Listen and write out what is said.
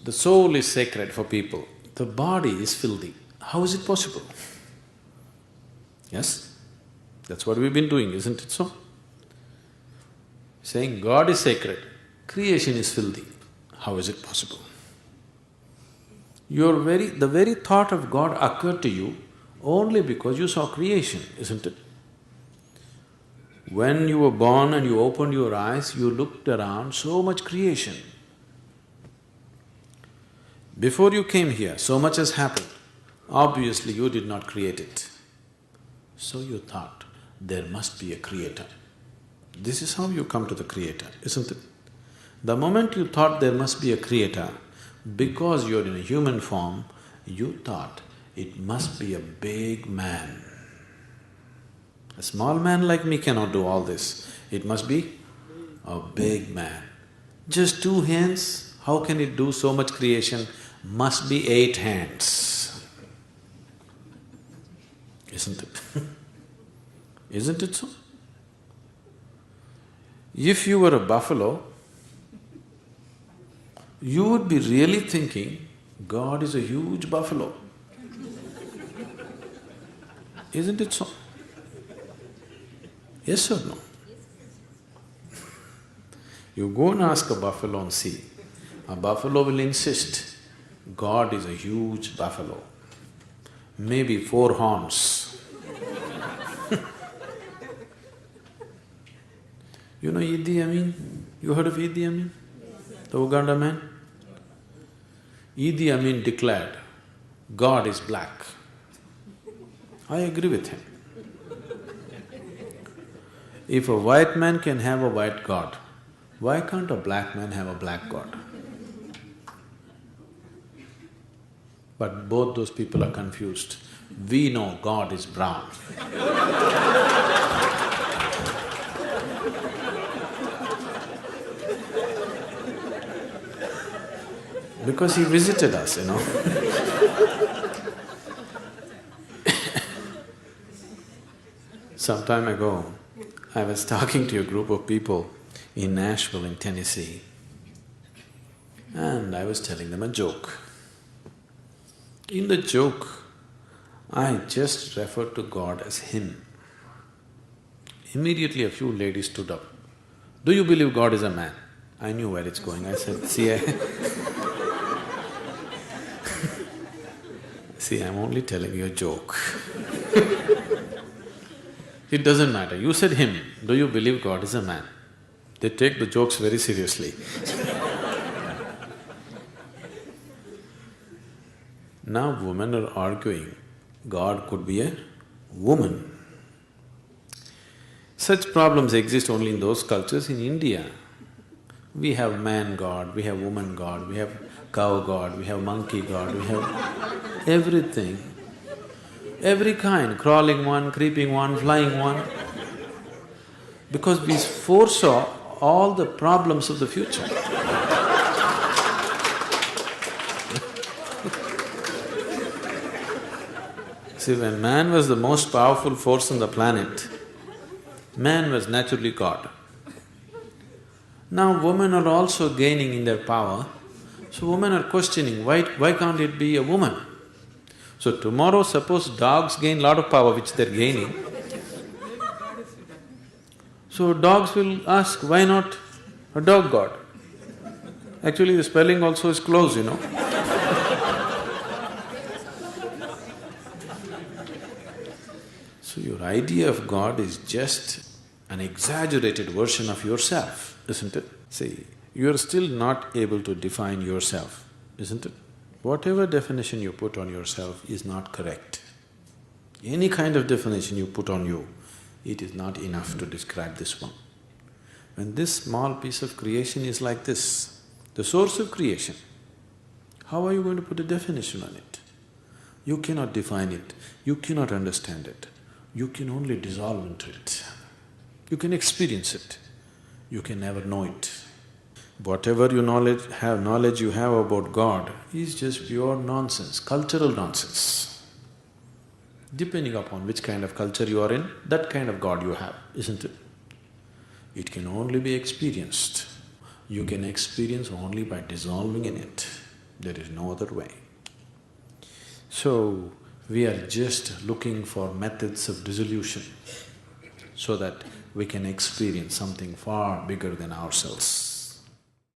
The soul is sacred for people, the body is filthy. How is it possible? Yes? That's what we've been doing, isn't it so? Saying God is sacred, creation is filthy. How is it possible? The very thought of God occurred to you only because you saw creation, isn't it? When you were born and you opened your eyes, you looked around, so much creation. Before you came here, so much has happened. Obviously, you did not create it. So you thought, there must be a creator. This is how you come to the creator, isn't it? The moment you thought there must be a creator, because you're in a human form, you thought it must be a big man. A small man like me cannot do all this. It must be a big man. Just 2 hands, how can it do so much creation? Must be 8 hands. Isn't it? Isn't it so? If you were a buffalo, you would be really thinking, God is a huge buffalo. Isn't it so? Yes or no? You go and ask a buffalo and see, a buffalo will insist, God is a huge buffalo, maybe 4 horns. You know Idi Amin? You heard of Idi Amin? The Uganda man? Idi Amin declared, God is black. I agree with him. If a white man can have a white God, why can't a black man have a black God? But both those people are confused. We know God is brown. Because he visited us, you know. Some time ago, I was talking to a group of people in Nashville in Tennessee, and I was telling them a joke. In the joke, I just referred to God as Him. Immediately a few ladies stood up. Do you believe God is a man? I knew where it's going. I said, See, I'm only telling you a joke. It doesn't matter. You said Him, do you believe God is a man? They take the jokes very seriously. Now women are arguing, God could be a woman. Such problems exist only in those cultures. In India, we have man God, we have woman God, we have cow God, we have monkey God, we have everything. Every kind, crawling one, creeping one, flying one. Because we foresaw all the problems of the future. See, when man was the most powerful force on the planet, man was naturally God. Now women are also gaining in their power, so women are questioning, why can't it be a woman? So tomorrow suppose dogs gain lot of power which they're gaining, so dogs will ask, why not a dog god? Actually the spelling also is close, you know. So your idea of God is just an exaggerated version of yourself, isn't it? See, you're still not able to define yourself, isn't it? Whatever definition you put on yourself is not correct. Any kind of definition you put on you, it is not enough to describe this one. When this small piece of creation is like this, the source of creation, how are you going to put a definition on it? You cannot define it, you cannot understand it, you can only dissolve into it. You can experience it, you can never know it. Whatever knowledge you have about God is just pure nonsense, cultural nonsense. Depending upon which kind of culture you are in, that kind of God you have, isn't it? It can only be experienced. You can experience only by dissolving in it. There is no other way. So, we are just looking for methods of dissolution so that we can experience something far bigger than ourselves.